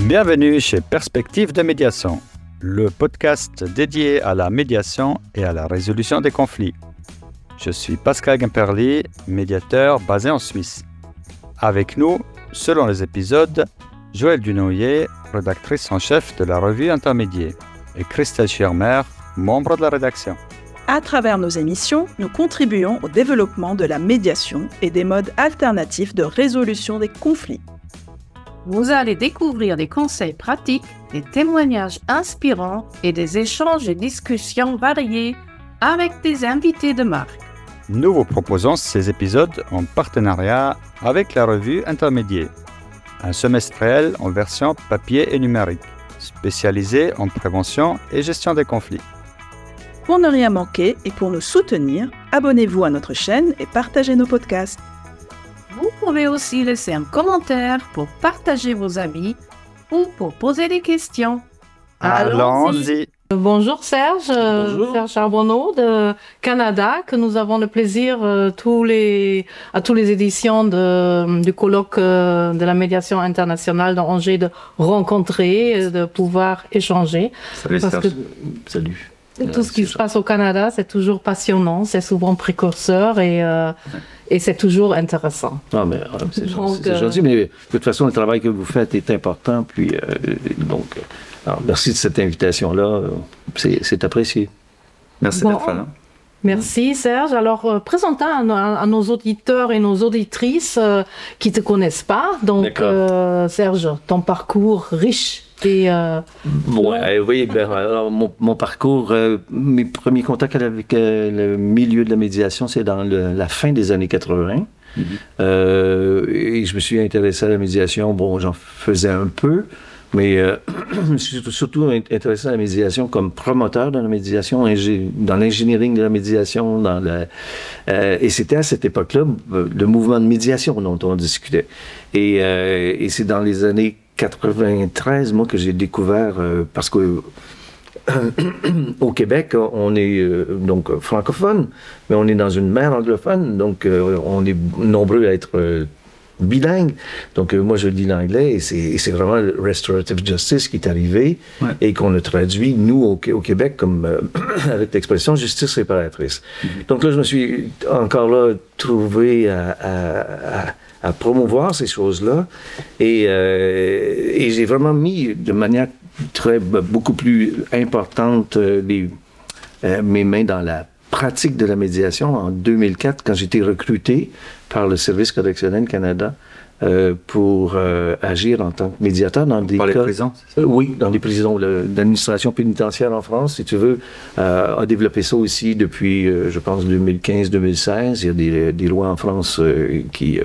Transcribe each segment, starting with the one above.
Bienvenue chez Perspective de médiation, le podcast dédié à la médiation et à la résolution des conflits. Je suis Pascal Guimperly, médiateur basé en Suisse. Avec nous, selon les épisodes, Joëlle Dunoyer, rédactrice en chef de la revue Intermédiaire, et Christelle Schirmer, membre de la rédaction. À travers nos émissions, nous contribuons au développement de la médiation et des modes alternatifs de résolution des conflits. Vous allez découvrir des conseils pratiques, des témoignages inspirants et des échanges et discussions variés avec des invités de marque. Nous vous proposons ces épisodes en partenariat avec la revue Intermédiaire, un semestriel en version papier et numérique, spécialisé en prévention et gestion des conflits. Pour ne rien manquer et pour nous soutenir, abonnez-vous à notre chaîne et partagez nos podcasts. Vous pouvez aussi laisser un commentaire pour partager vos avis ou pour poser des questions. Allons-y. Bonjour Serge, Bonjour. Serge Charbonneau de Canada, que nous avons le plaisir à tous les éditions du colloque de la médiation internationale d'Angers de rencontrer, de pouvoir échanger. Salut Parce Serge. que Salut. tout ce qui se passe au Canada, c'est toujours passionnant, c'est souvent précurseur et c'est toujours intéressant. Ah, mais, c'est Donc, gentil, mais de toute façon, le travail que vous faites est important. Puis, alors, merci de cette invitation-là. C'est apprécié. Merci Bon. d'être là. Merci Serge. Alors, présentons à nos auditeurs et nos auditrices qui ne te connaissent pas. Donc, Serge, ton parcours riche et... Oui, alors, mon parcours, mes premiers contacts avec le milieu de la médiation, c'est dans la fin des années 80. Et je me suis intéressé à la médiation. Bon, j'en faisais un peu. Mais je me suis surtout intéressé à la médiation comme promoteur de la médiation, dans l'ingénierie de la médiation. Et c'était à cette époque-là le mouvement de médiation dont on discutait. Et c'est dans les années 93, moi, que j'ai découvert, parce que au Québec, on est donc francophone, mais on est dans une mer anglophone, donc on est nombreux à être... bilingue. Donc, moi, je lis l'anglais et c'est vraiment le restorative justice qui est arrivé et qu'on a traduit, nous, au Québec, comme avec l'expression justice réparatrice. Donc là, je me suis encore là trouvé à promouvoir ces choses-là et j'ai vraiment mis de manière beaucoup plus importante mes mains dans la pratique de la médiation en 2004, quand j'ai été recruté par le Service correctionnel Canada pour agir en tant que médiateur dans des Par les cas... prisons, c'est ça? Oui, dans les prisons. L'administration pénitentiaire en France, si tu veux, a développé ça aussi depuis, je pense, 2015-2016. Il y a des lois en France qui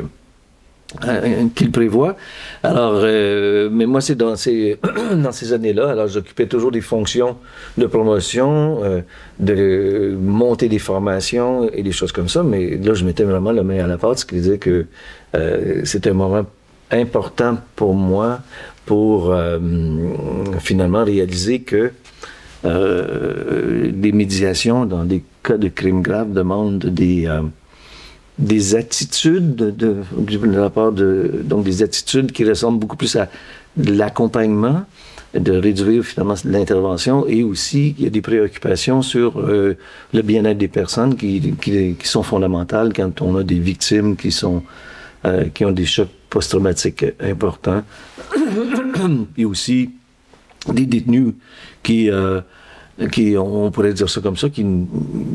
le prévoit. Alors, mais moi, c'est dans ces années-là. Alors, j'occupais toujours des fonctions de promotion, de monter des formations et des choses comme ça. Mais là, je mettais vraiment la main à la pâte, ce qui disait que c'était un moment important pour moi pour finalement réaliser que les médiations dans des cas de crimes graves demandent des attitudes de la part donc des attitudes qui ressemblent beaucoup plus à de l'accompagnement, de réduire finalement l'intervention, et aussi il y a des préoccupations sur le bien-être des personnes qui sont fondamentales quand on a des victimes qui ont des chocs post-traumatiques importants et aussi des détenus qui on pourrait dire ça comme ça, il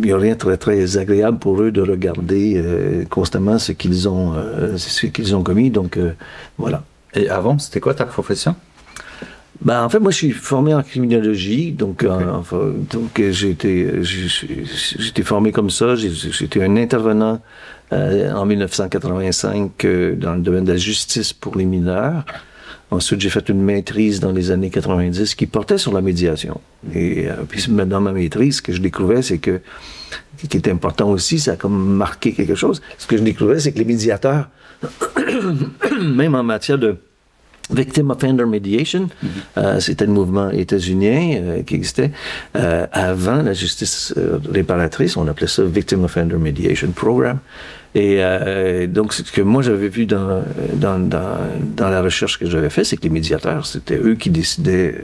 n'y a rien de très, très agréable pour eux de regarder constamment ce qu'ils ont commis. Donc, voilà. Et avant, c'était quoi ta profession? Ben, en fait, moi, je suis formé en criminologie, donc j'ai été formé comme ça. J'étais un intervenant en 1985 dans le domaine de la justice pour les mineurs. Ensuite, j'ai fait une maîtrise dans les années 90 qui portait sur la médiation. Et puis, dans ma maîtrise, ce que je découvrais, c'est que, ce qui est important aussi, ça a comme marqué quelque chose, ce que je découvrais, c'est que les médiateurs, même en matière de Victim Offender Mediation, c'était le mouvement états-unien qui existait avant la justice réparatrice. On appelait ça Victim Offender Mediation Program. Et donc, ce que moi j'avais vu dans la recherche que j'avais faite, c'est que les médiateurs, c'était eux qui décidaient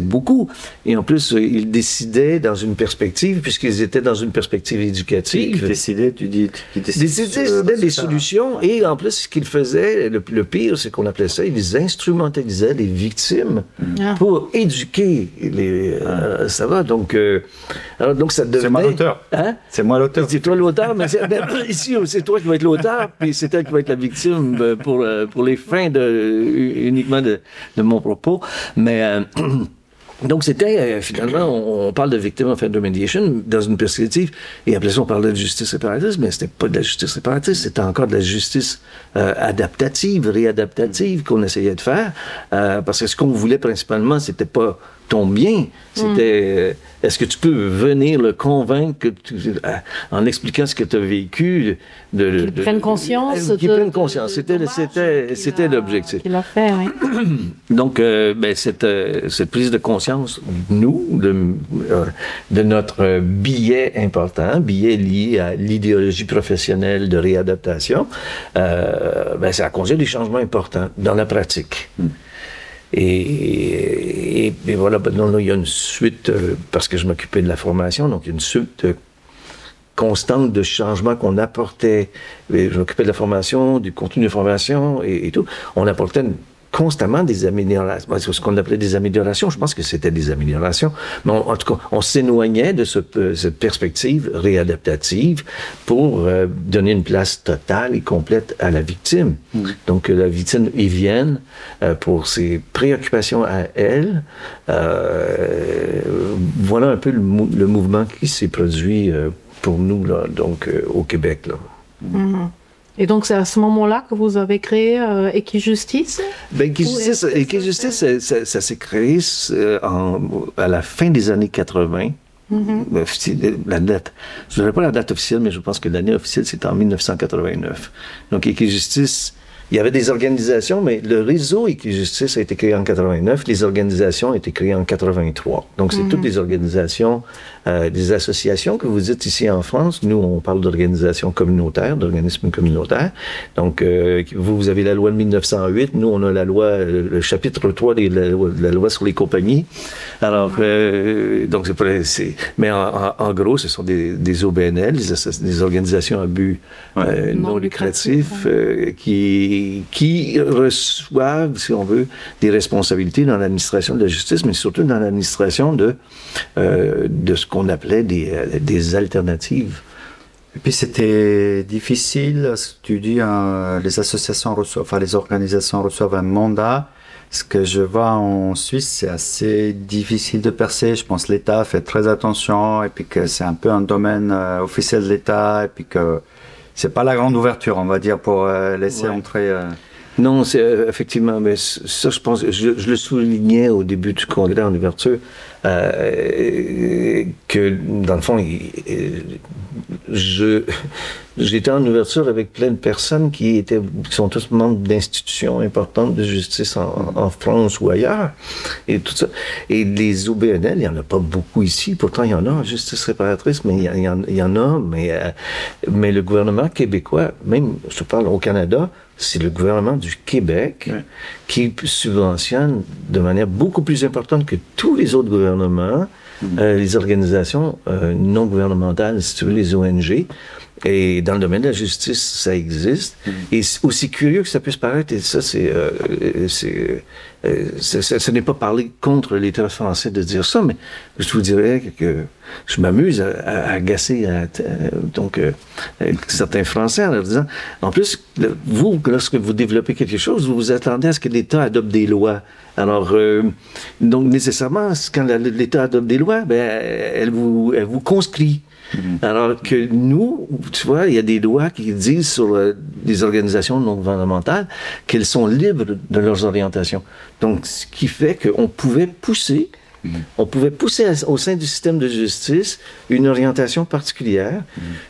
beaucoup. Et en plus, ils décidaient dans une perspective, puisqu'ils étaient dans une perspective éducative. Ils décidaient, tu dis... Ils décidaient des solutions. Et en plus, ce qu'ils faisaient, le pire, c'est qu'on appelait ça, ils instrumentalisaient les victimes pour éduquer les... ça va, donc ça devenait... C'est moi l'auteur. Hein? C'est moi l'auteur. C'est toi l'auteur, mais ici, c'est toi qui vas être l'auteur, puis c'est elle qui va être la victime pour les fins uniquement de mon propos. Mais... donc, c'était, finalement, on parle de victim offender mediation dans une perspective, et après ça, on parlait de justice réparatrice, mais c'était pas de la justice réparatrice, c'était encore de la justice adaptative, réadaptative qu'on essayait de faire, parce que ce qu'on voulait principalement, c'était pas ton bien, c'était est-ce que tu peux venir le convaincre en expliquant ce que tu as vécu qu'il prenne conscience. Qu'il prenne conscience, c'était l'objectif. Qu'il a fait, oui. Donc, cette prise de conscience, nous, de notre billet important, billet lié à l'idéologie professionnelle de réadaptation, ça a conduit des changements importants dans la pratique. Et voilà, là, il y a une suite, parce que je m'occupais de la formation, donc il y a une suite constante de changements qu'on apportait. Je m'occupais de la formation, du contenu de formation et tout. On apportait constamment des améliorations. C'est ce qu'on appelait des améliorations. Je pense que c'était des améliorations. Mais en tout cas, on s'éloignait de cette perspective réadaptative pour donner une place totale et complète à la victime. Donc, la victime y vienne pour ses préoccupations à elle. Voilà un peu le mouvement qui s'est produit pour nous, là, donc, au Québec, là. Et donc, c'est à ce moment-là que vous avez créé Equijustice? Equijustice, ça s'est créé à la fin des années 80. La date, je ne dirais pas la date officielle, mais je pense que l'année officielle, c'est en 1989. Donc, Equijustice, il y avait des organisations, mais le réseau Equijustice a été créé en 89, les organisations ont été créées en 83. Donc, c'est toutes les organisations, des associations que vous dites ici en France. Nous, on parle d'organisations communautaires, d'organismes communautaires. Donc, vous avez la loi de 1908. Nous, on a la loi, le chapitre 3 de la loi sur les compagnies. Alors, donc, mais en gros, ce sont des OBNL, des organisations à but non lucratif, qui reçoivent, si on veut, des responsabilités dans l'administration de la justice, mais surtout dans l'administration de ce qu'on appelait des alternatives. Et puis c'était difficile, tu dis, les associations reçoivent, les organisations reçoivent un mandat. Ce que je vois en Suisse, c'est assez difficile de percer. Je pense que l'État fait très attention, et puis que c'est un peu un domaine officiel de l'État, et puis que c'est pas la grande ouverture, on va dire, pour laisser entrer... Non, c'est effectivement, mais ça, je pense, je le soulignais au début du congrès en ouverture, que, dans le fond, j'étais en ouverture avec plein de personnes qui sont tous membres d'institutions importantes de justice en France ou ailleurs, et tout ça. Et les OBNL, il n'y en a pas beaucoup ici, pourtant il y en a en justice réparatrice, mais il y en a, mais le gouvernement québécois, même, je te parle au Canada, c'est le gouvernement du Québec qui subventionne de manière beaucoup plus importante que tous les autres gouvernements, les organisations non gouvernementales, si tu veux, les ONG. Et dans le domaine de la justice, ça existe. Et aussi curieux que ça puisse paraître, et ça, ce n'est pas parler contre l'État français de dire ça, mais je vous dirais que je m'amuse à agacer certains Français en leur disant, en plus, vous, lorsque vous développez quelque chose, vous vous attendez à ce que l'État adopte des lois. Alors, donc nécessairement, quand l'État adopte des lois, elle vous conscrit. Alors que nous, tu vois, il y a des lois qui disent sur des organisations non gouvernementales qu'elles sont libres de leurs orientations. Donc, ce qui fait qu'on pouvait pousser On pouvait pousser au sein du système de justice une orientation particulière,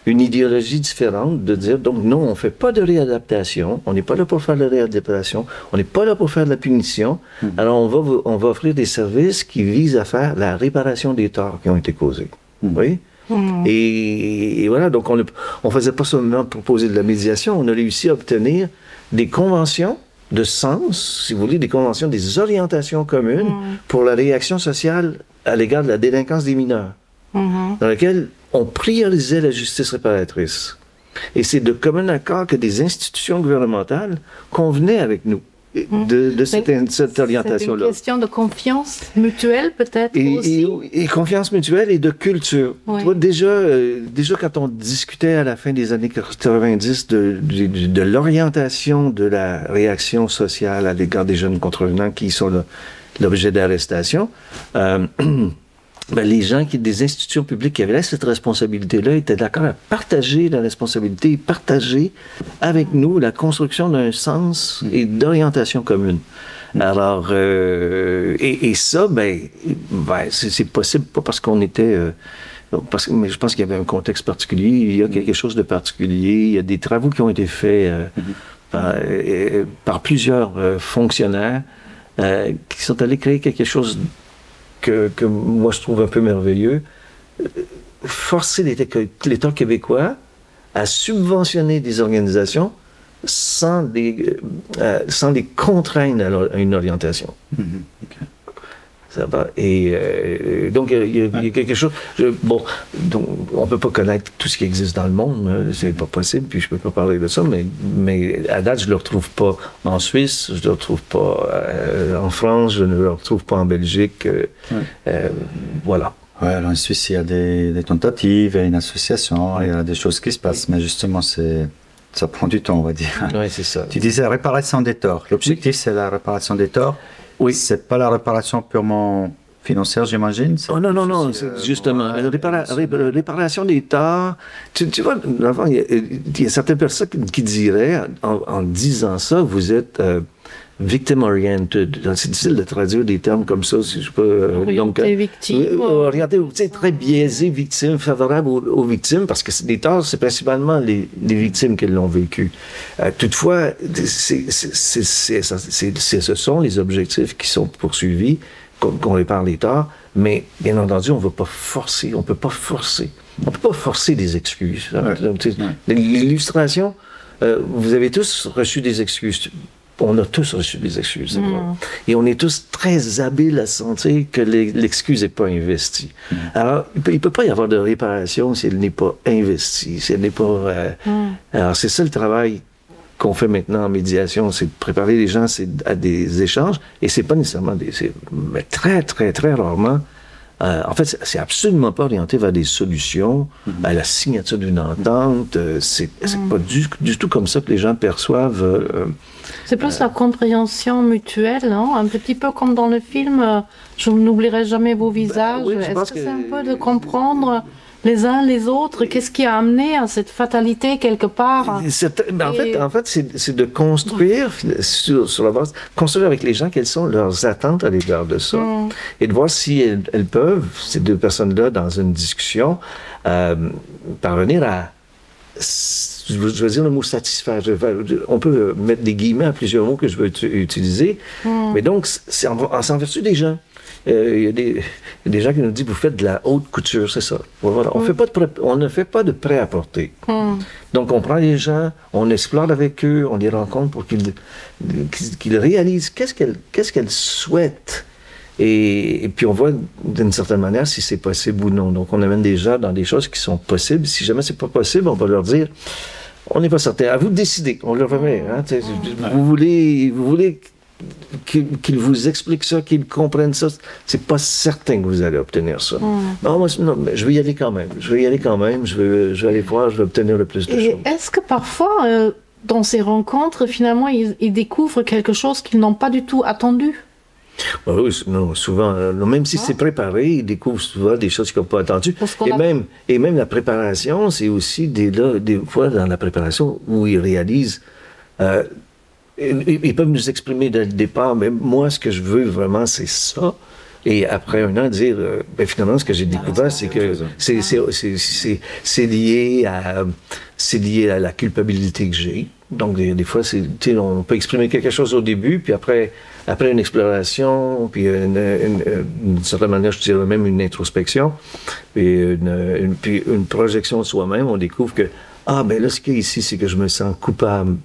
une idéologie différente, de dire, donc non, on ne fait pas de réadaptation, on n'est pas là pour faire de la réadaptation, on n'est pas là pour faire de la punition, alors on va offrir des services qui visent à faire la réparation des torts qui ont été causés. Oui? Et voilà, donc on ne faisait pas seulement proposer de la médiation, on a réussi à obtenir des conventions de sens, si vous voulez, des conventions, des orientations communes pour la réaction sociale à l'égard de la délinquance des mineurs, dans laquelle on priorisait la justice réparatrice. Et c'est de commun accord que des institutions gouvernementales convenaient avec nous de cette orientation-là. C'est une question de confiance mutuelle, peut-être, aussi. Et confiance mutuelle et de culture. Oui. Tu vois, déjà, quand on discutait à la fin des années 90 de l'orientation de la réaction sociale à l'égard des jeunes contrevenants qui sont l'objet d'arrestation, les gens des institutions publiques qui avaient cette responsabilité-là étaient d'accord à partager la responsabilité, partager avec nous la construction d'un sens et d'orientation commune. Alors, et ça, c'est possible pas parce qu'on était... mais je pense qu'il y avait un contexte particulier, il y a quelque chose de particulier, il y a des travaux qui ont été faits par plusieurs fonctionnaires qui sont allés créer quelque chose que moi je trouve un peu merveilleux, forcer l'État québécois à subventionner des organisations sans les contraindre à une orientation. Okay. Ça va. Et donc, il y a quelque chose... donc, on ne peut pas connaître tout ce qui existe dans le monde, c'est pas possible, puis je ne peux pas parler de ça, mais à date, je ne le retrouve pas en Suisse, je ne le retrouve pas en France, je ne le retrouve pas en Belgique. Voilà. Oui, alors en Suisse, il y a des tentatives, il y a une association, il y a des choses qui se passent, mais justement, ça prend du temps, on va dire. Oui, c'est ça. Tu disais la réparation des torts. L'objectif, c'est la réparation des torts. Oui. C'est pas la réparation purement financière, j'imagine. Oh non, justement. La réparation des torts. Tu vois, il y a certaines personnes qui diraient, en disant ça, vous êtes victim-oriented. C'est difficile de traduire des termes comme ça. Si je peux, orienté victime. Orienté, très biaisé, victime, favorable aux victimes, parce que les torts, c'est principalement les victimes qui l'ont vécu. Toutefois, ce sont les objectifs qui sont poursuivis, qu'on répare les torts, mais bien entendu, on ne peut pas forcer. On peut pas forcer des excuses. L'illustration, vous avez tous reçu des excuses. On a tous reçu des excuses. Et on est tous très habiles à sentir que l'excuse n'est pas investie. Alors, il ne peut pas y avoir de réparation si elle n'est pas investie, si elle n'est pas... Alors, c'est ça le travail qu'on fait maintenant en médiation, c'est de préparer les gens à des échanges, et c'est pas nécessairement mais très, très, très rarement. En fait, c'est absolument pas orienté vers des solutions, à la signature d'une entente. C'est pas du tout comme ça que les gens perçoivent. C'est plus la compréhension mutuelle, non? Un petit peu comme dans le film Je n'oublierai jamais vos visages. Oui, est-ce que c'est un peu de comprendre les uns les autres? Qu'est-ce qui a amené à cette fatalité quelque part? En fait, c'est de construire sur la base, construire avec les gens quelles sont leurs attentes à l'égard de ça, et de voir si elles peuvent, ces deux personnes-là, dans une discussion, parvenir à, je veux dire le mot satisfaire. On peut mettre des guillemets à plusieurs mots que je veux utiliser, mais donc c'est en vertu des gens. Il y a des gens qui nous disent, vous faites de la haute couture, c'est ça. Voilà. On ne fait pas de prêt-à-porter. Donc, on prend les gens, on explore avec eux, on les rencontre pour qu'ils réalisent qu'est-ce qu'elles souhaitent. Et puis, on voit d'une certaine manière si c'est possible ou non. Donc, on amène des gens dans des choses qui sont possibles. Si jamais c'est pas possible, on va leur dire, on n'est pas certain. À vous de décider. On leur remet. Vous voulez qu'ils vous expliquent ça, qu'ils comprennent ça, c'est pas certain que vous allez obtenir ça. Non, mais je vais y aller quand même. Je vais aller voir, je vais obtenir le plus de choses. Est-ce que parfois, dans ces rencontres, finalement, ils découvrent quelque chose qu'ils n'ont pas du tout attendu? Oui, non, souvent, même si c'est préparé, ils découvrent souvent des choses qu'ils n'ont pas attendues. Et même la préparation, c'est aussi des fois dans la préparation où ils réalisent... ils peuvent nous exprimer dès le départ, mais moi, ce que je veux vraiment, c'est ça. Et après un an, dire, ben finalement, ce que j'ai découvert, c'est que c'est lié à la culpabilité que j'ai. Donc, des fois, on peut exprimer quelque chose au début, puis après une exploration, puis d'une certaine manière, je dirais même une introspection, puis une projection de soi-même, on découvre que, ben là, ce qu'il y a ici, c'est que je me sens coupable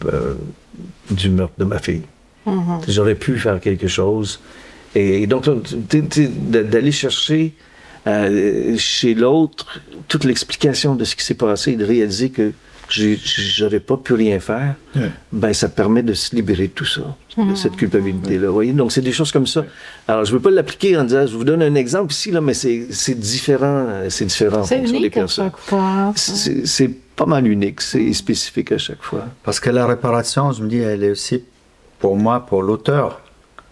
du meurtre de ma fille. Mm-hmm. J'aurais pu faire quelque chose. Et donc, d'aller chercher chez l'autre toute l'explication de ce qui s'est passé et de réaliser que j'aurais pas pu rien faire, ben ça permet de se libérer de tout ça, de cette culpabilité-là. Vous voyez? Donc, c'est des choses comme ça. Alors, je ne veux pas l'appliquer en disant, je vous donne un exemple ici, là, mais c'est différent. C'est différent. C'est unique à chaque fois. C'est pas mal unique, c'est spécifique à chaque fois. Parce que la réparation, je me dis, elle est aussi pour moi, pour l'auteur.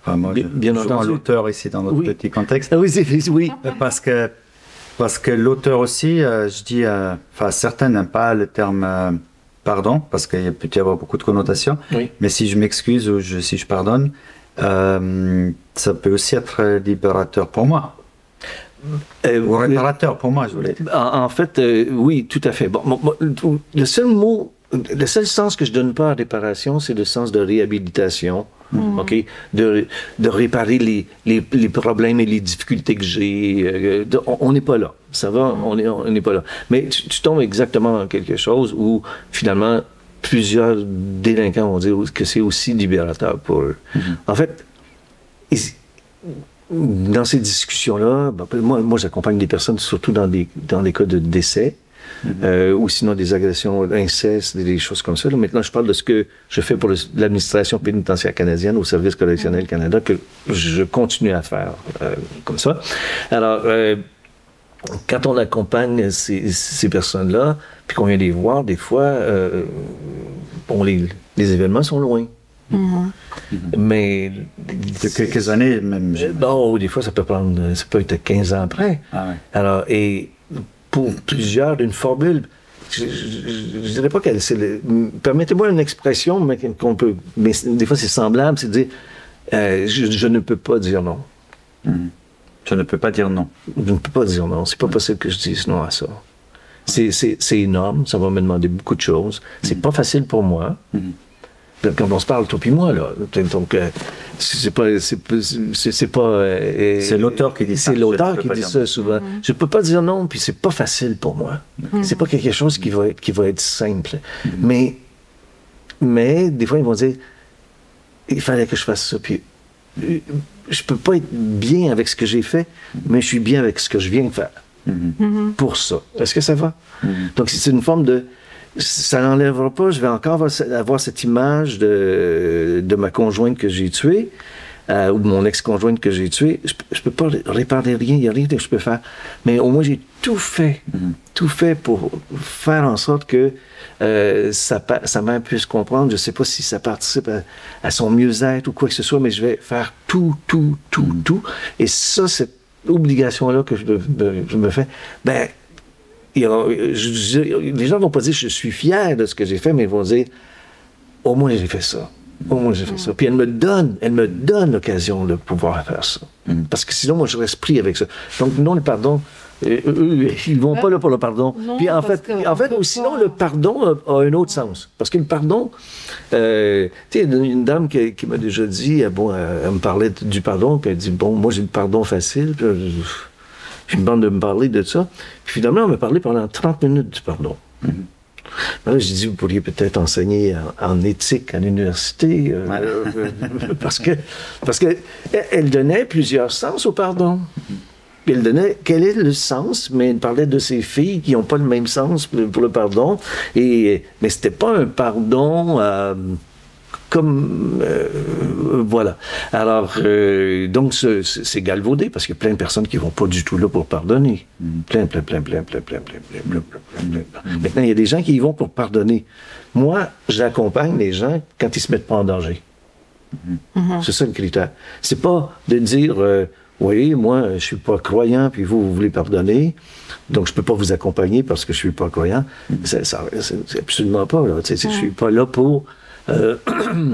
Enfin, moi, bien entendu. L'auteur ici dans notre petit contexte. Ah oui, oui. Parce que l'auteur aussi, je dis, certains n'aiment pas le terme pardon, parce qu'il peut y avoir beaucoup de connotations. Oui. Mais si je m'excuse ou si je pardonne, ça peut aussi être libérateur pour moi. Ou réparateur pour moi, je voulais dire. En fait, oui, tout à fait. Bon, le seul sens que je donne pas à réparation, c'est le sens de réhabilitation. OK? De réparer les problèmes et les difficultés que j'ai. On n'est pas là. Ça va? On n'est pas là. Mais tu tombes exactement dans quelque chose où, finalement, plusieurs délinquants vont dire que c'est aussi libérateur pour eux. En fait, dans ces discussions-là, moi j'accompagne des personnes, surtout dans des cas de décès. Ou sinon des agressions d'inceste, des choses comme ça. Là, maintenant, je parle de ce que je fais pour l'administration pénitentiaire canadienne au Service correctionnel Canada, que je continue à faire comme ça. Alors, quand on accompagne ces personnes-là, puis qu'on vient les voir, des fois, les événements sont loin. Mais de quelques années, même. Des fois, ça peut être 15 ans après. Ah ouais. Alors, et pour plusieurs, une formule, je ne dirais pas qu'elle... Permettez-moi une expression, mais des fois c'est semblable, c'est de dire je ne peux pas dire non. Je ne peux pas dire non. Je ne peux pas dire non. C'est pas possible que je dise non à ça. C'est énorme, ça va me demander beaucoup de choses. C'est pas facile pour moi. Quand on se parle, toi puis moi, là, donc c'est l'auteur qui dit ça. C'est l'auteur qui dit ça souvent. Je peux pas dire non, puis c'est pas facile pour moi. C'est pas quelque chose qui va être simple. Mais des fois, ils vont dire, il fallait que je fasse ça, puis je peux pas être bien avec ce que j'ai fait, mais je suis bien avec ce que je viens de faire. Pour ça. Est-ce que ça va? Donc, c'est une forme de... Ça n'enlèvera pas, je vais encore avoir cette image de ma conjointe que j'ai tuée, ou de mon ex-conjointe que j'ai tuée. Je peux pas réparer rien, il n'y a rien que je peux faire. Mais au moins, j'ai tout fait pour faire en sorte que sa mère puisse comprendre. Je ne sais pas si ça participe à son mieux-être ou quoi que ce soit, mais je vais faire tout. Et ça, cette obligation-là que je me fais, les gens vont pas dire je suis fier de ce que j'ai fait, mais ils vont dire au moins j'ai fait ça. Puis elle me donne l'occasion de pouvoir faire ça. Parce que sinon, moi, je reste pris avec ça. Donc, non, le pardon, eux, ils vont pas là pour le pardon. Non, puis en fait, sinon, le pardon a un autre sens. Parce que le pardon, tu sais, une dame qui m'a déjà dit, elle me parlait du pardon, puis elle dit, moi, j'ai le pardon facile, puis je me demande de me parler de ça. Puis finalement, on m'a parlé pendant 30 minutes du pardon. Là, j'ai dit, vous pourriez peut-être enseigner en éthique à l'université, parce que elle donnait plusieurs sens au pardon. Puis elle donnait quel est le sens, mais elle parlait de ces filles qui n'ont pas le même sens pour le pardon. Mais c'était pas un pardon voilà. Alors, donc, c'est galvaudé, parce qu'il y a plein de personnes qui ne vont pas du tout là pour pardonner. Plein. Maintenant, il y a des gens qui y vont pour pardonner. Moi, j'accompagne les gens quand ils ne se mettent pas en danger. C'est ça le critère. C'est pas de dire, oui, moi, je ne suis pas croyant, puis vous voulez pardonner, donc je ne peux pas vous accompagner parce que je ne suis pas croyant. C'est absolument pas, là. Je ne suis pas là pour...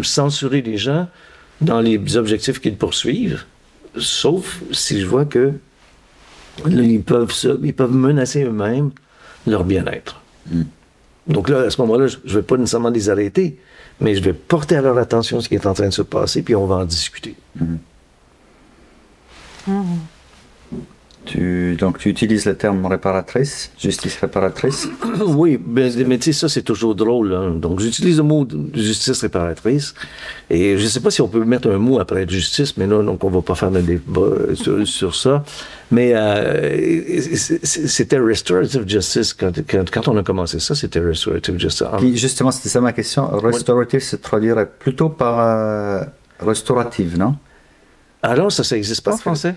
censurer les gens dans les objectifs qu'ils poursuivent. sauf si je vois que là, ils peuvent menacer eux-mêmes leur bien-être. Donc là, à ce moment-là, je ne vais pas nécessairement les arrêter, mais je vais porter à leur attention ce qui est en train de se passer, puis on va en discuter. Donc tu utilises le terme réparatrice, justice réparatrice. Oui, mais tu sais, ça c'est toujours drôle. Hein. Donc j'utilise le mot justice réparatrice, et je ne sais pas si on peut mettre un mot après justice, mais là, donc on ne va pas faire de débat sur ça. Mais c'était restorative justice, quand on a commencé ça, c'était restorative justice. Puis justement, c'était ça ma question. Restorative se traduirait plutôt par restaurative, non? Alors ça n'existe pas en français?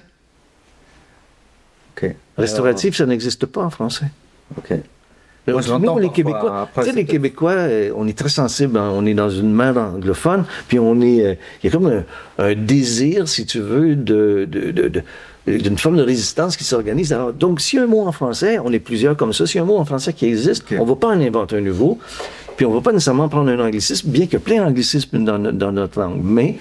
Okay. Restauratif, ça n'existe pas en français. OK. Moi, nous, les Québécois, tu sais, les Québécois, on est très sensibles, hein, on est dans une mer anglophone, puis il y a comme un désir, si tu veux, d'une forme de résistance qui s'organise. Alors, donc, s'il y a un mot en français, on est plusieurs comme ça, s'il y a un mot en français qui existe, on ne va pas en inventer un nouveau, puis on ne va pas nécessairement prendre un anglicisme, bien qu'il y a plein d'anglicismes dans notre langue. Mais,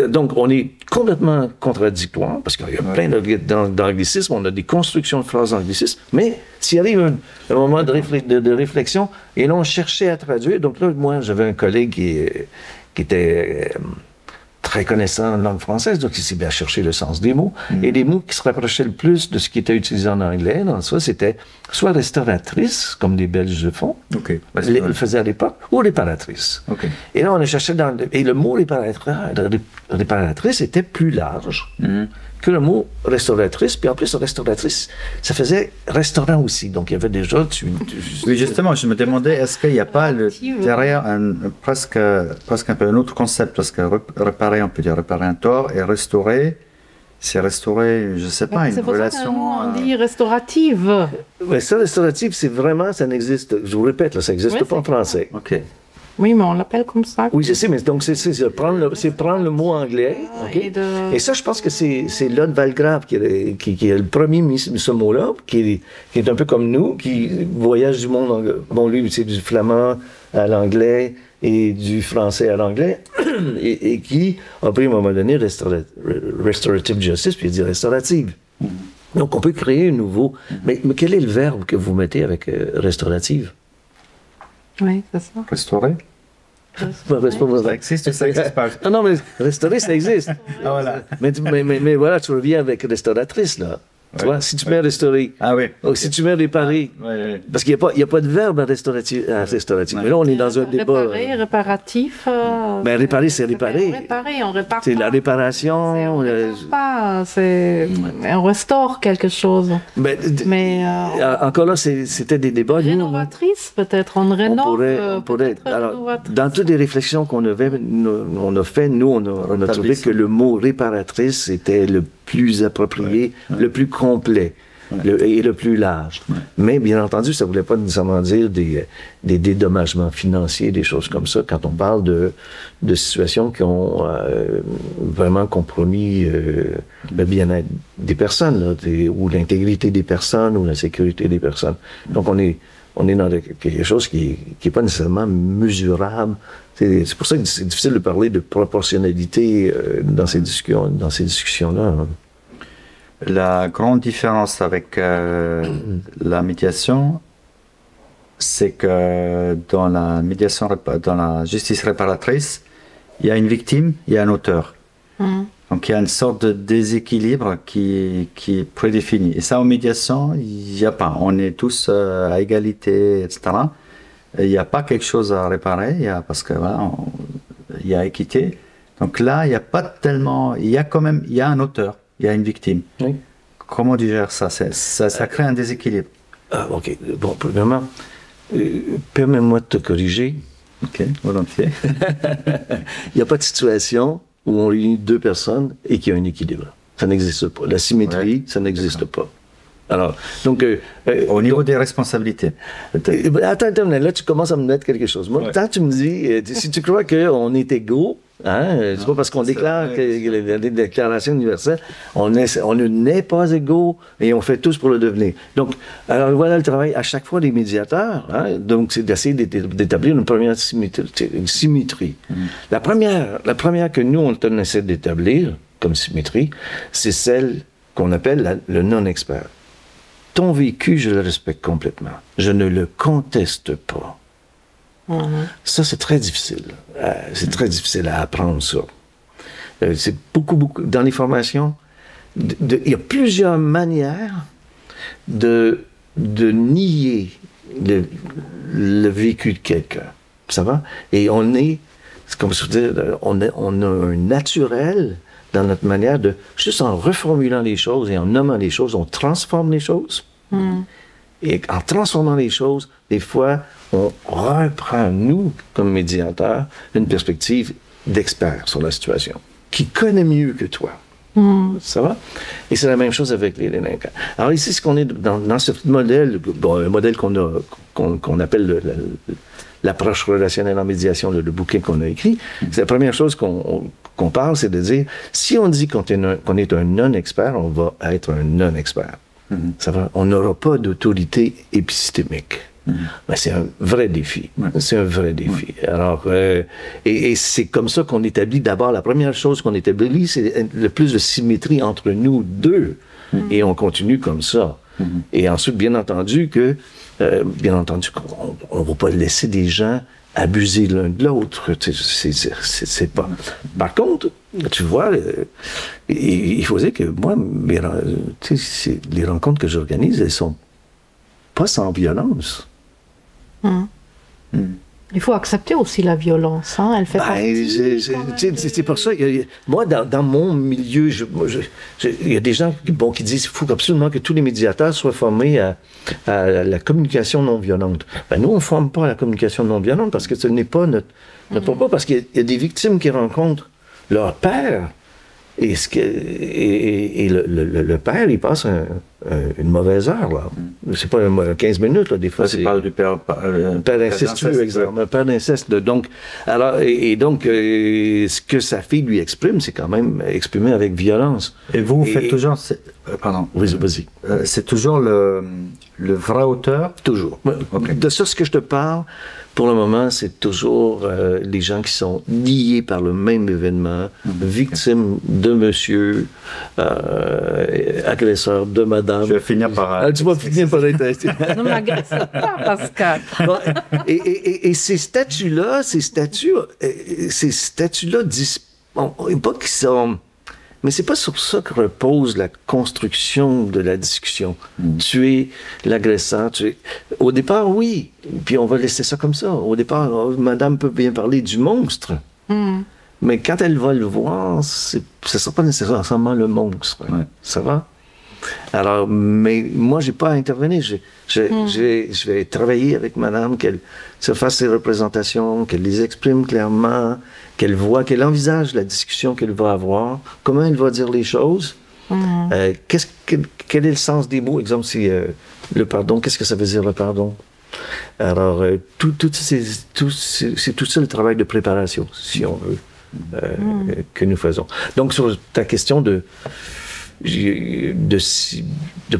donc, on est complètement contradictoire, parce qu'il y a plein d'anglicismes, on a des constructions de phrases anglicismes, mais s'il arrive un moment de réflexion, et là, on cherchait à traduire. Donc là, moi, j'avais un collègue qui était très connaissant en langue française, donc il s'est bien cherché le sens des mots. Et les mots qui se rapprochaient le plus de ce qui était utilisé en anglais, dans ça, c'était soit restauratrice, comme les Belges le font, le faisaient à l'époque, ou réparatrice. Et là, on a cherché et le mot réparatrice était plus large que le mot restauratrice, puis en plus, restauratrice, ça faisait restaurant aussi. Donc, il y avait déjà... Oui, justement, je me demandais, est-ce qu'il n'y a pas derrière presque un peu un autre concept, parce que réparer, on peut dire réparer un tort, et restaurer, c'est restaurer, je ne sais pas, une relation... On dit restaurative. Oui, ça, restaurative, c'est vraiment, ça n'existe, je vous répète, là, ça n'existe pas en français. OK. Oui, mais on l'appelle comme ça. Oui, je sais, mais donc c'est prendre le mot anglais. Okay? Et ça, je pense que c'est Lod Valgrave qui a le premier mis ce mot-là, qui est un peu comme nous, qui voyage du monde. Bon, lui, c'est du flamand à l'anglais et du français à l'anglais, et qui a pris à un moment donné restorative justice, puis il dit restaurative. Donc, on peut créer un nouveau. Mais quel est le verbe que vous mettez avec restaurative? Oui, c'est ça. Restaurer? Ça existe ou ça n'existe pas? Non, mais restaurer, ça existe. Voilà. Mais voilà, tu reviens avec restauratrice, là. Tu vois, si tu mets restaurer, si tu mets réparer, parce qu'il n'y a pas de verbe à restauratif. Mais là, on est dans un débat. Réparer, réparatif. Ben, réparer, c'est réparer. On répare. C'est la réparation. On restaure quelque chose. Mais encore là, c'était des débats. Rénovatrice, peut-être. On rénove. On pourrait. Alors, dans toutes les réflexions qu'on avait, on a trouvé que le mot réparatrice était le plus approprié, le plus complet et le plus large. Mais bien entendu, ça ne voulait pas nécessairement dire des dédommagements financiers, des choses comme ça, quand on parle de situations qui ont vraiment compromis le bien-être des personnes, là, ou l'intégrité des personnes, ou la sécurité des personnes. Donc on est dans quelque chose qui n'est pas nécessairement mesurable. C'est pour ça que c'est difficile de parler de proportionnalité dans ces discussions-là. Hein. La grande différence avec la médiation, c'est que dans la médiation, dans la justice réparatrice, il y a une victime, il y a un auteur. Donc il y a une sorte de déséquilibre qui est prédéfini. Et ça, en médiation, il n'y a pas. On est tous à égalité, etc. Il n'y a pas quelque chose à réparer, parce que voilà, il y a équité. Donc là, il n'y a pas tellement... Il y a un auteur, il y a une victime. Oui. Comment tu gères ça? Ça crée un déséquilibre. OK. Bon, premièrement, permets-moi de te corriger. OK, volontiers. Il n'y a pas de situation où on réunit deux personnes et qu'il y a un équilibre. Ça n'existe pas. La symétrie, ça n'existe pas. Alors, donc... au niveau des responsabilités. Attends, là, tu commences à me mettre quelque chose. Moi, tant tu me dis, si tu crois qu'on est égaux, c'est pas parce qu'on déclare que la Déclaration universelle, on ne n'est pas égaux et on fait tous pour le devenir. Donc, alors voilà le travail à chaque fois des médiateurs. Donc, c'est d'essayer d'établir une première symétrie. La première que nous, on essaie d'établir, comme symétrie, c'est celle qu'on appelle le non-expert. Ton vécu, je le respecte complètement. Je ne le conteste pas. Ça, c'est très difficile. C'est très difficile à apprendre, ça. C'est beaucoup... Dans les formations, il y a plusieurs manières de nier le vécu de quelqu'un. Ça va? Et c'est comme je dis, on a un naturel dans notre manière de, juste en reformulant les choses et en nommant les choses, on transforme les choses. Et en transformant les choses, des fois, on reprend, nous, comme médiateurs, une perspective d'expert sur la situation, qui connaît mieux que toi. Ça va? Et c'est la même chose avec les délinquants. Alors ici, ce qu'on est dans ce modèle, un modèle qu'on appelle l'approche relationnelle en médiation, le bouquin qu'on a écrit, c'est la première chose qu'on parle, c'est de dire, si on dit qu'on est un non-expert, on va être un non-expert. Ça va? On n'aura pas d'autorité épistémique. Ben, c'est un vrai défi. C'est un vrai défi. Alors, et c'est comme ça qu'on établit, d'abord, la première chose qu'on établit, c'est le plus de symétrie entre nous deux. Et on continue comme ça. Et ensuite, bien entendu, on ne va pas laisser des gens abuser l'un de l'autre. C'est pas... Par contre, tu vois, il faut dire que moi, les rencontres que j'organise, elles sont pas sans violence. Il faut accepter aussi la violence, hein? Elle fait partie. C'est pour ça. Moi, dans mon milieu, il y a des gens qui disent qu'il faut absolument que tous les médiateurs soient formés à la communication non violente. Ben, nous, on ne forme pas à la communication non violente parce que ce n'est pas notre propos, parce qu'il y a des victimes qui rencontrent leur père. Et le père, il passe une mauvaise heure, là. C'est pas 15 minutes, là, des fois. Tu parles du père incestueux, exemple. Un père d'inceste. Donc, ce que sa fille lui exprime, c'est quand même exprimé avec violence. Et vous faites toujours... pardon. Vas-y. C'est toujours le vrai auteur? Toujours. Okay. De ça, ce que je te parle, pour le moment, c'est toujours les gens qui sont liés par le même événement, victimes de monsieur, agresseur de madame. Je vais finir par... tu vas finir par être... Ne m'agresse pas, Pascal. Et ces statuts-là, pas qu'ils sont... Mais c'est pas sur ça que repose la construction de la discussion. Tu es l'agresseur. Au départ, oui. Puis on va laisser ça comme ça. Au départ, madame peut bien parler du monstre. Mais quand elle va le voir, ce ne sera pas nécessairement le monstre. Ouais. Ça va? Alors, mais moi, j'ai pas à intervenir. Je vais travailler avec madame, qu'elle se fasse ses représentations, qu'elle les exprime clairement, qu'elle voit, qu'elle envisage la discussion qu'elle va avoir, comment elle va dire les choses, quel est le sens des mots. Exemple, si le pardon, qu'est-ce que ça veut dire le pardon? Alors, c'est tout ça le travail de préparation, si on veut, que nous faisons. Donc, sur ta question de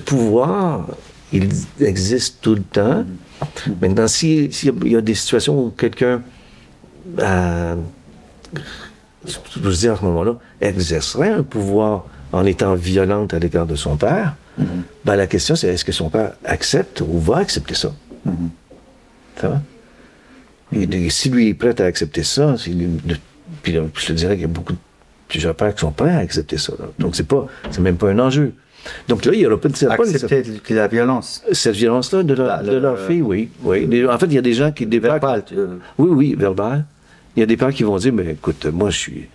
pouvoir, il existe tout le temps. Maintenant, s'il y a des situations où quelqu'un, je veux dire à ce moment-là, exercerait un pouvoir en étant violente à l'égard de son père, ben la question c'est est-ce que son père accepte ou va accepter ça? Ça va? Et si lui est prêt à accepter ça, puis là, je te dirais qu'il y a plusieurs pères qui sont prêts à accepter ça. Là. Donc, c'est même pas un enjeu. Donc là, il y aura pas de... Accepter la violence. Cette violence-là de leur fille, oui. En fait, il y a des gens qui... Verbal. Oui, verbal. Il y a des pères qui vont dire, mais écoute, moi, je suis...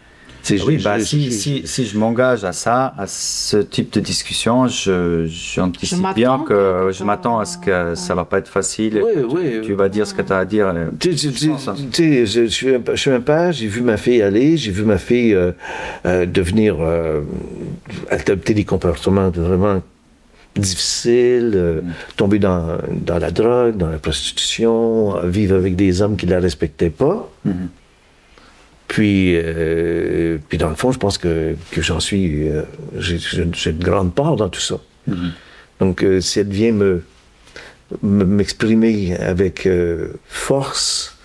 Si je m'engage à ce type de discussion, j'anticipe bien que je m'attends à ce que ça va pas être facile. Tu vas dire ce que tu as à dire. Je suis un père, j'ai vu ma fille aller, j'ai vu ma fille devenir adopter des comportements vraiment difficiles, tomber dans la drogue, dans la prostitution, vivre avec des hommes qui la respectaient pas. Puis dans le fond, je pense que j'en suis... j'ai une grande part dans tout ça. Donc, si elle vient m'exprimer avec force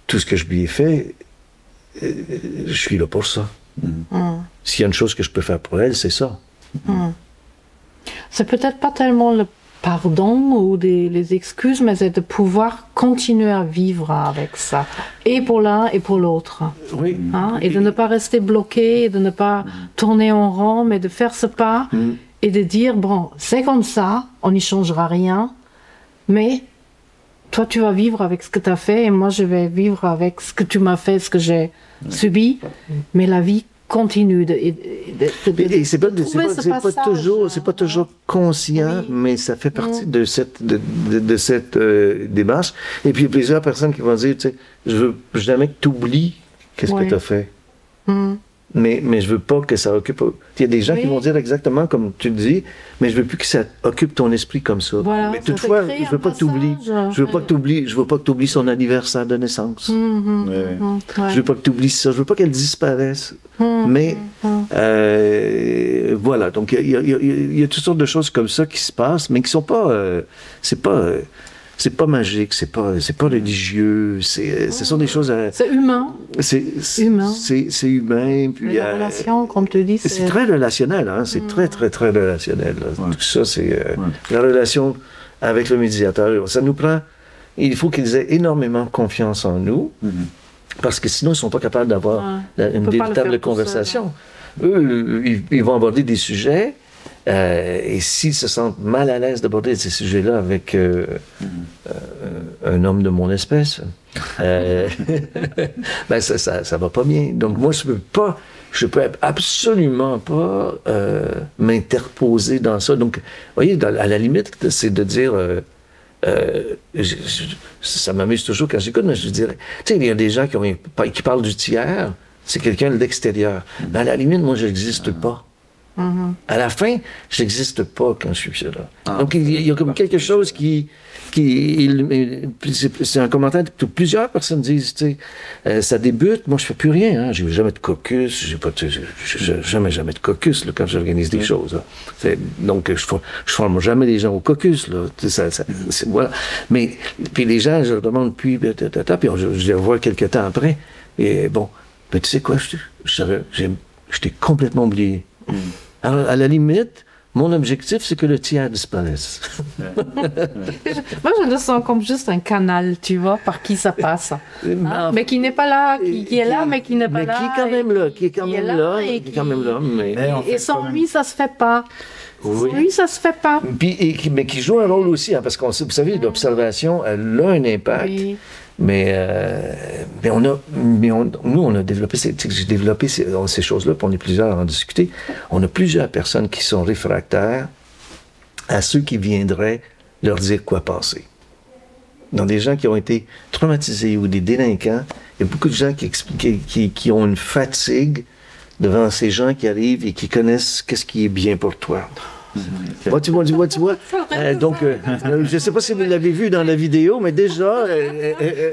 tout ce que je lui ai fait, je suis là pour ça. s'il y a une chose que je peux faire pour elle, c'est ça. C'est peut-être pas tellement le pardon ou les excuses, mais c'est de pouvoir continuer à vivre avec ça, et pour l'un et pour l'autre. Oui. Et de ne pas rester bloqué, et de ne pas tourner en rond, mais de faire ce pas et de dire, bon, c'est comme ça, on n'y changera rien, mais toi tu vas vivre avec ce que tu as fait et moi je vais vivre avec ce que tu m'as fait, ce que j'ai subi, mais la vie continue et c'est pas toujours conscient, mais ça fait partie de cette démarche. Et puis il y a plusieurs personnes qui vont dire, tu sais, je veux jamais que tu oublies qu'est-ce que tu as fait. Mais je veux pas que ça occupe. Il y a des gens qui vont dire exactement comme tu le dis, mais je veux plus que ça occupe ton esprit comme ça. Voilà, mais toutefois, je veux pas que tu oublies. Je veux pas que tu oublies son anniversaire de naissance. Je veux pas que tu oublies ça. Je veux pas qu'elle disparaisse. Mais voilà. Donc il y a toutes sortes de choses comme ça qui se passent, mais qui sont pas. C'est pas magique, c'est pas religieux, ce sont des choses... c'est humain. C'est humain. Puis, la relation, comme tu dis, c'est très relationnel, hein, c'est très, très, très relationnel. Tout ça, c'est la relation avec le médiateur. Ça nous prend... Il faut qu'ils aient énormément confiance en nous, parce que sinon, ils ne sont pas capables d'avoir une véritable conversation. Eux, ils vont aborder des sujets... et s'ils se sentent mal à l'aise d'aborder ces sujets-là avec un homme de mon espèce, ben ça va pas bien. Donc moi, je peux absolument pas m'interposer dans ça. Donc, vous voyez, à la limite, c'est de dire... ça m'amuse toujours quand j'écoute, mais je dirais... Tu sais, il y a des gens qui parlent du tiers, c'est quelqu'un de l'extérieur. Mais à la limite, moi, je n'existe pas. À la fin, je n'existe pas quand je suis là. Donc, il y a comme quelque chose c'est un commentaire que plusieurs personnes disent, tu sais, ça débute, moi je fais plus rien, hein, j'ai jamais de caucus, jamais de caucus là, quand j'organise des choses. Là. Donc, je forme jamais les gens au caucus, là. Voilà. Mais, puis les gens, je leur demande, puis je les revois quelques temps après, et bon, ben, tu sais quoi, je t'ai complètement oublié. Alors, à la limite, mon objectif, c'est que le tiers disparaisse. Moi, je le sens comme juste un canal, tu vois, par qui ça passe. Mais qui n'est pas là, qui est là, mais qui n'est pas là. Mais qui est quand même là, qui est quand même là. Et sans lui, ça se fait pas. Oui. Lui, ça se fait pas. Mais qui joue un rôle aussi, hein, parce qu'on sait, vous savez, l'observation, elle a un impact. Oui. Mais nous, on a développé, j'ai développé ces choses-là, puis on est plusieurs à en discuter. On a plusieurs personnes qui sont réfractaires à ceux qui viendraient leur dire quoi penser. Donc, des gens qui ont été traumatisés ou des délinquants, il y a beaucoup de gens qui ont une fatigue devant ces gens qui arrivent et qui connaissent qu'est-ce qui est bien pour toi. Tu vois. Donc, je ne sais pas si vous l'avez vu dans la vidéo, mais déjà...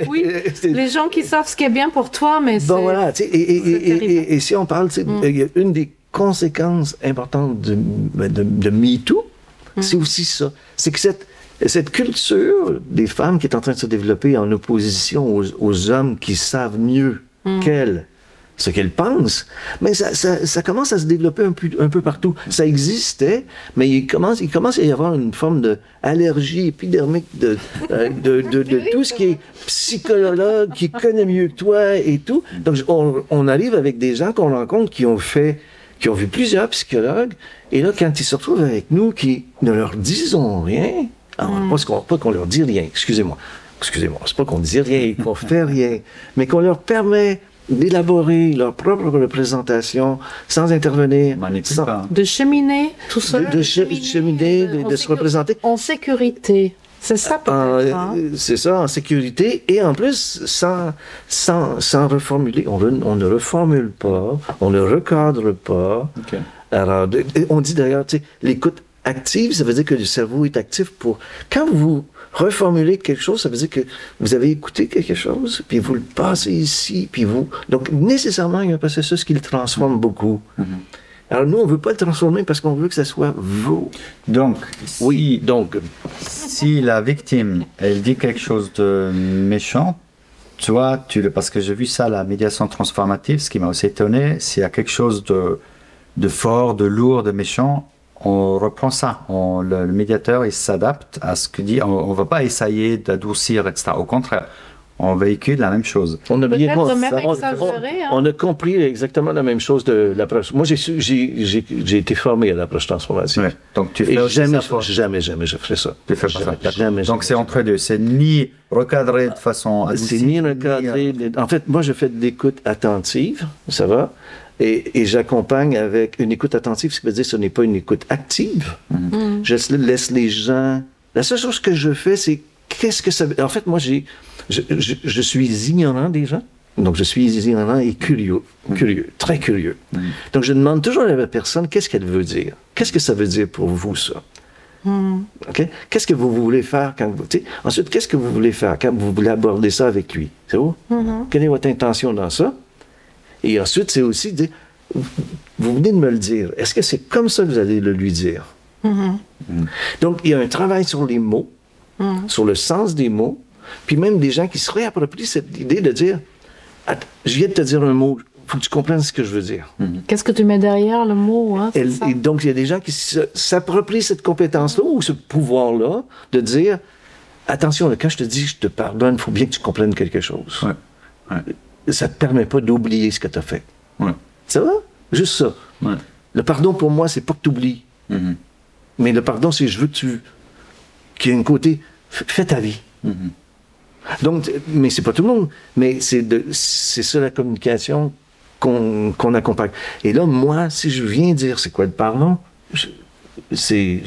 oui, les gens qui savent ce qui est bien pour toi, mais c'est... Bon, voilà, et si on parle, il y a une des conséquences importantes de MeToo, c'est aussi ça. C'est que cette culture des femmes qui est en train de se développer en opposition aux hommes qui savent mieux qu'elles, ce qu'elles pensent, mais ça commence à se développer un peu partout. Ça existait, mais il commence à y avoir une forme d'allergie épidermique de tout ce qui est psychologue, qui connaît mieux que toi et tout. Donc, on arrive avec des gens qu'on rencontre qui ont vu plusieurs psychologues, et là, quand ils se retrouvent avec nous, qui ne leur disons rien, pas qu'on leur dit rien, excusez-moi, c'est pas qu'on dit rien, qu'on fait rien, mais qu'on leur permet d'élaborer leur propre représentation sans intervenir. De cheminer tout seul. De cheminer, de se représenter. En sécurité. C'est ça peut-être. C'est ça, en sécurité. Et en plus, sans reformuler. On ne reformule pas, on ne recadre pas. Okay. Alors, on dit d'ailleurs, l'écoute active, ça veut dire que le cerveau est actif pour... Quand vous reformulez quelque chose, ça veut dire que vous avez écouté quelque chose, puis vous le passez ici, puis vous... Donc, nécessairement, il y a un processus qui le transforme beaucoup. Alors, nous, on ne veut pas le transformer parce qu'on veut que ça soit vous. Donc, si la victime, elle dit quelque chose de méchant, toi, parce que j'ai vu ça, la médiation transformative, ce qui m'a aussi étonné, s'il y a quelque chose de de fort, de lourd, de méchant, on reprend ça. Le médiateur, il s'adapte à ce que dit. On ne va pas essayer d'adoucir, etc. Au contraire, on véhicule la même chose. On a On a compris exactement la même chose de l'approche. Moi, j'ai été formé à l'approche transformative. Ouais. Donc, tu fais jamais je ferai ça. Tu fais pas ça. Jamais. Donc, c'est entre deux. C'est ni recadré de façon... C'est ni recadré. En fait, moi, je fais de l'écoute attentive, ça va, et j'accompagne avec une écoute attentive, ce qui veut dire que ce n'est pas une écoute active. Mm-hmm. Je laisse les gens... La seule chose que je fais, c'est qu'est-ce que ça veut... En fait, moi, je suis ignorant des gens. Donc, je suis ignorant et curieux, très curieux. Donc, je demande toujours à la personne qu'est-ce qu'elle veut dire. Qu'est-ce que ça veut dire pour vous, ça? Okay? Qu'est-ce que vous voulez faire quand vous... Ensuite, qu'est-ce que vous voulez faire quand vous voulez aborder ça avec lui? C'est où? Quelle est votre intention dans ça? Et ensuite, c'est aussi dire, vous venez de me le dire. Est-ce que c'est comme ça que vous allez le lui dire? Donc, il y a un travail sur les mots, sur le sens des mots, puis même des gens qui se réapproprient cette idée de dire je viens de te dire un mot, il faut que tu comprennes ce que je veux dire. Qu'est-ce que tu mets derrière le mot? Hein, et donc, il y a des gens qui s'approprient cette compétence-là ou ce pouvoir-là de dire attention, quand je te dis je te pardonne, il faut bien que tu comprennes quelque chose. Ça ne te permet pas d'oublier ce que tu as fait. Ça va? Juste ça. Le pardon, pour moi, c'est pas que tu oublies. Mais le pardon, c'est je veux qu'il y ait un côté fais ta vie. Donc, mais c'est pas tout le monde, mais c'est ça la communication qu'on accompagne. Et là, moi, si je viens dire c'est quoi le pardon, si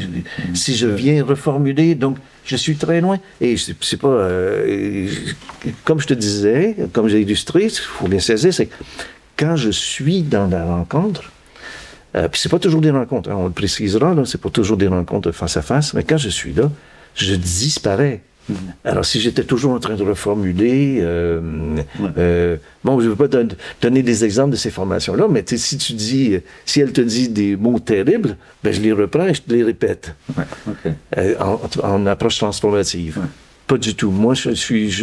je viens reformuler, donc je suis très loin. Et c'est pas... comme je te disais, comme j'ai illustré, il faut bien saisir, c'est que quand je suis dans la rencontre, puis c'est pas toujours des rencontres, hein, on le précisera, là, c'est pas toujours des rencontres face à face, mais quand je suis là, je disparais. Alors, si j'étais toujours en train de reformuler, bon, je ne veux pas donner des exemples de ces formations-là, mais si elle te dit des mots terribles, ben, je les reprends et je te les répète. En approche transformative. Pas du tout. Moi, je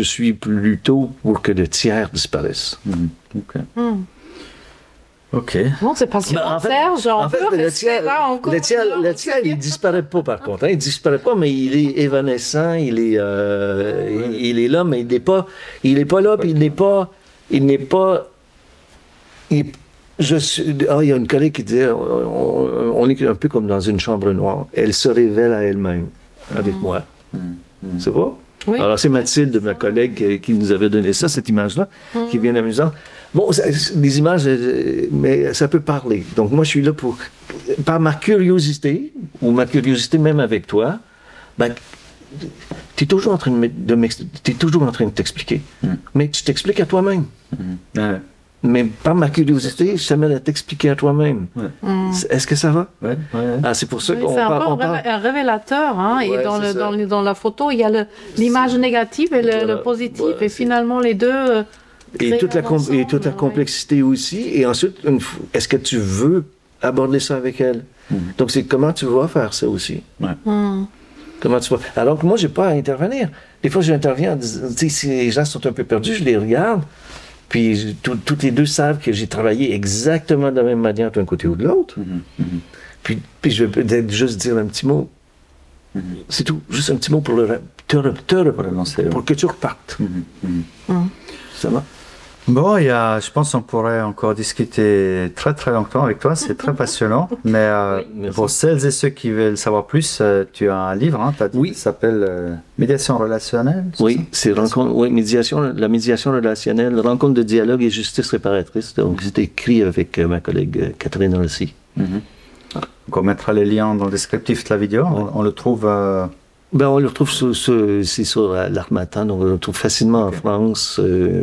suis plutôt pour que le tiers disparaisse. OK. Bon, c'est passionnant, Serge. En fait, le tiers, il ne disparaît pas, par contre. Hein. Il ne disparaît pas, mais il est évanescent, il est là, mais il n'est pas là, puis il n'est pas... il y a une collègue qui dit, on est un peu comme dans une chambre noire. Elle se révèle à elle-même, avec moi. C'est vrai? Oui. Alors, c'est Mathilde, ma collègue, qui nous avait donné ça, cette image-là, qui est bien amusante. Bon, des images, mais ça peut parler. Donc, moi, je suis là par ma curiosité, ou ma curiosité même avec toi, ben, tu es toujours en train de t'expliquer. Mais tu t'expliques à toi-même. Mais par ma curiosité, je t'amène à t'expliquer à toi-même. Est-ce que ça va? Ah, c'est pour ça qu'on parle. C'est un révélateur. Hein, et dans la photo, il y a l'image négative et le positif. Et finalement, les deux... Et toute la complexité aussi. Et ensuite, est-ce que tu veux aborder ça avec elle? Donc, c'est comment tu vas faire ça aussi. Comment tu vas... Alors que moi, je n'ai pas à intervenir. Des fois, j'interviens en disant, si les gens sont un peu perdus, je les regarde. Puis, toutes les deux savent que j'ai travaillé exactement de la même manière d'un côté ou de l'autre. Puis, je vais peut-être juste dire un petit mot. C'est tout. Juste un petit mot pour pour que tu repartes. Ça va? Bon, je pense qu'on pourrait encore discuter très très longtemps avec toi, c'est très passionnant. Mais pour celles et ceux qui veulent savoir plus, tu as un livre, hein, qui s'appelle Médiation relationnelle. Oui, c'est la médiation relationnelle, rencontre de dialogue et justice réparatrice. Donc, c'est écrit avec ma collègue Catherine Rossi. Donc, on mettra les liens dans le descriptif de la vidéo. On le trouve... on le retrouve sur l'Harmattan, donc on le retrouve facilement en France,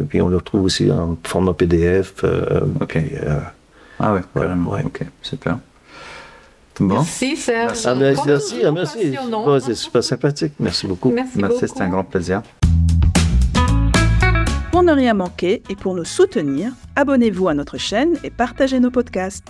puis on le retrouve aussi en format PDF. Carrément. Ok, super. Bon. Merci, Serge. Merci. C'est super sympathique. Merci beaucoup. Merci, c'est un grand plaisir. Pour ne rien manquer et pour nous soutenir, abonnez-vous à notre chaîne et partagez nos podcasts.